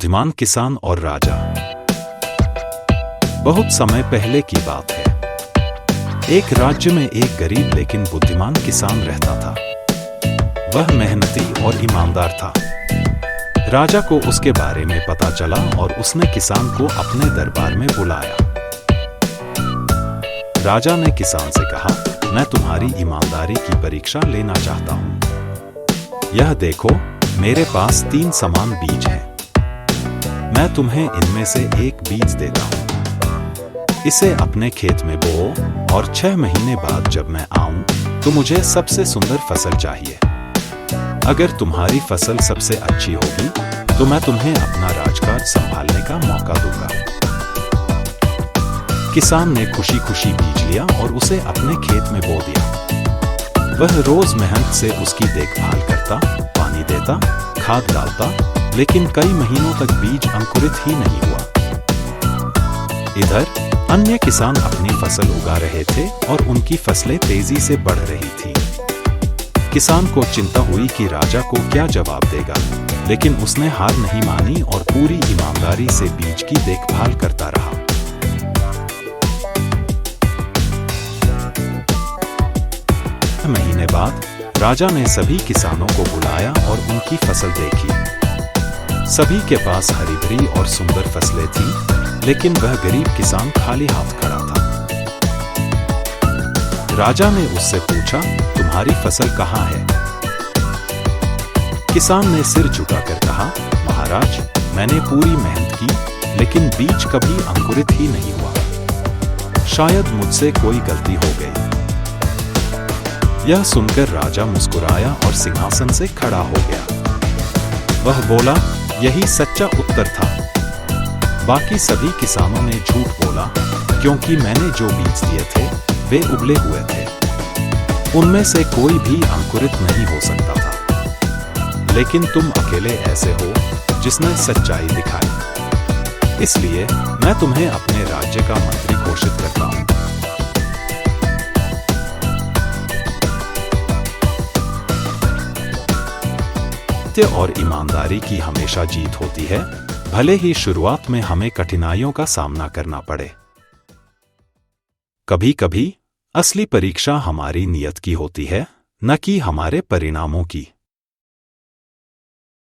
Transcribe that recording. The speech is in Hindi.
बुद्धिमान किसान और राजा। बहुत समय पहले की बात है। एक राज्य में एक गरीब लेकिन बुद्धिमान किसान रहता था। वह मेहनती और ईमानदार था। राजा को उसके बारे में पता चला और उसने किसान को अपने दरबार में बुलाया। राजा ने किसान से कहा, मैं तुम्हारी ईमानदारी की परीक्षा लेना चाहता हूं। यह देखो, मेरे पास 3 समान बीज हैं। मैं तुम्हें इनमें से एक बीज देता हूं। इसे अपने खेत में बोओ और 6 महीने बाद जब मैं आऊं तो मुझे सबसे सुंदर फसल चाहिए। अगर तुम्हारी फसल सबसे अच्छी होगी तो मैं तुम्हें अपना राजकाज संभालने का मौका दूंगा। किसान ने खुशी खुशी बीज लिया और उसे अपने खेत में बो दिया। वह रोज मेहनत से उसकी देखभाल करता, पानी देता, खाद डालता, लेकिन कई महीनों तक बीज अंकुरित ही नहीं हुआ। इधर अन्य किसान अपनी फसल उगा रहे थे और उनकी फसलें तेजी से बढ़ रही थी। किसान को चिंता हुई कि राजा को क्या जवाब देगा, लेकिन उसने हार नहीं मानी और पूरी ईमानदारी से बीज की देखभाल करता रहा। महीने बाद राजा ने सभी किसानों को बुलाया और उनकी फसल देखी। सभी के पास हरी भरी और सुंदर फसलें थीं, लेकिन वह गरीब किसान खाली हाथ खड़ा था। राजा ने उससे पूछा, तुम्हारी फसल कहाँ है? किसान ने सिर झुकाकर कहा, महाराज, मैंने पूरी मेहनत की, लेकिन बीज कभी अंकुरित ही नहीं हुआ। शायद मुझसे कोई गलती हो गई। यह सुनकर राजा मुस्कुराया और सिंहासन से खड़ा हो गया। वह बोला, यही सच्चा उत्तर था। बाकी सभी किसानों ने झूठ बोला, क्योंकि मैंने जो बीज दिए थे वे उबले हुए थे। उनमें से कोई भी अंकुरित नहीं हो सकता था। लेकिन तुम अकेले ऐसे हो जिसने सच्चाई दिखाई। इसलिए मैं तुम्हें अपने राज्य का मंत्री घोषित करता हूं। सत्य और ईमानदारी की हमेशा जीत होती है, भले ही शुरुआत में हमें कठिनाइयों का सामना करना पड़े। कभी-कभी असली परीक्षा हमारी नीयत की होती है, न कि हमारे परिणामों की।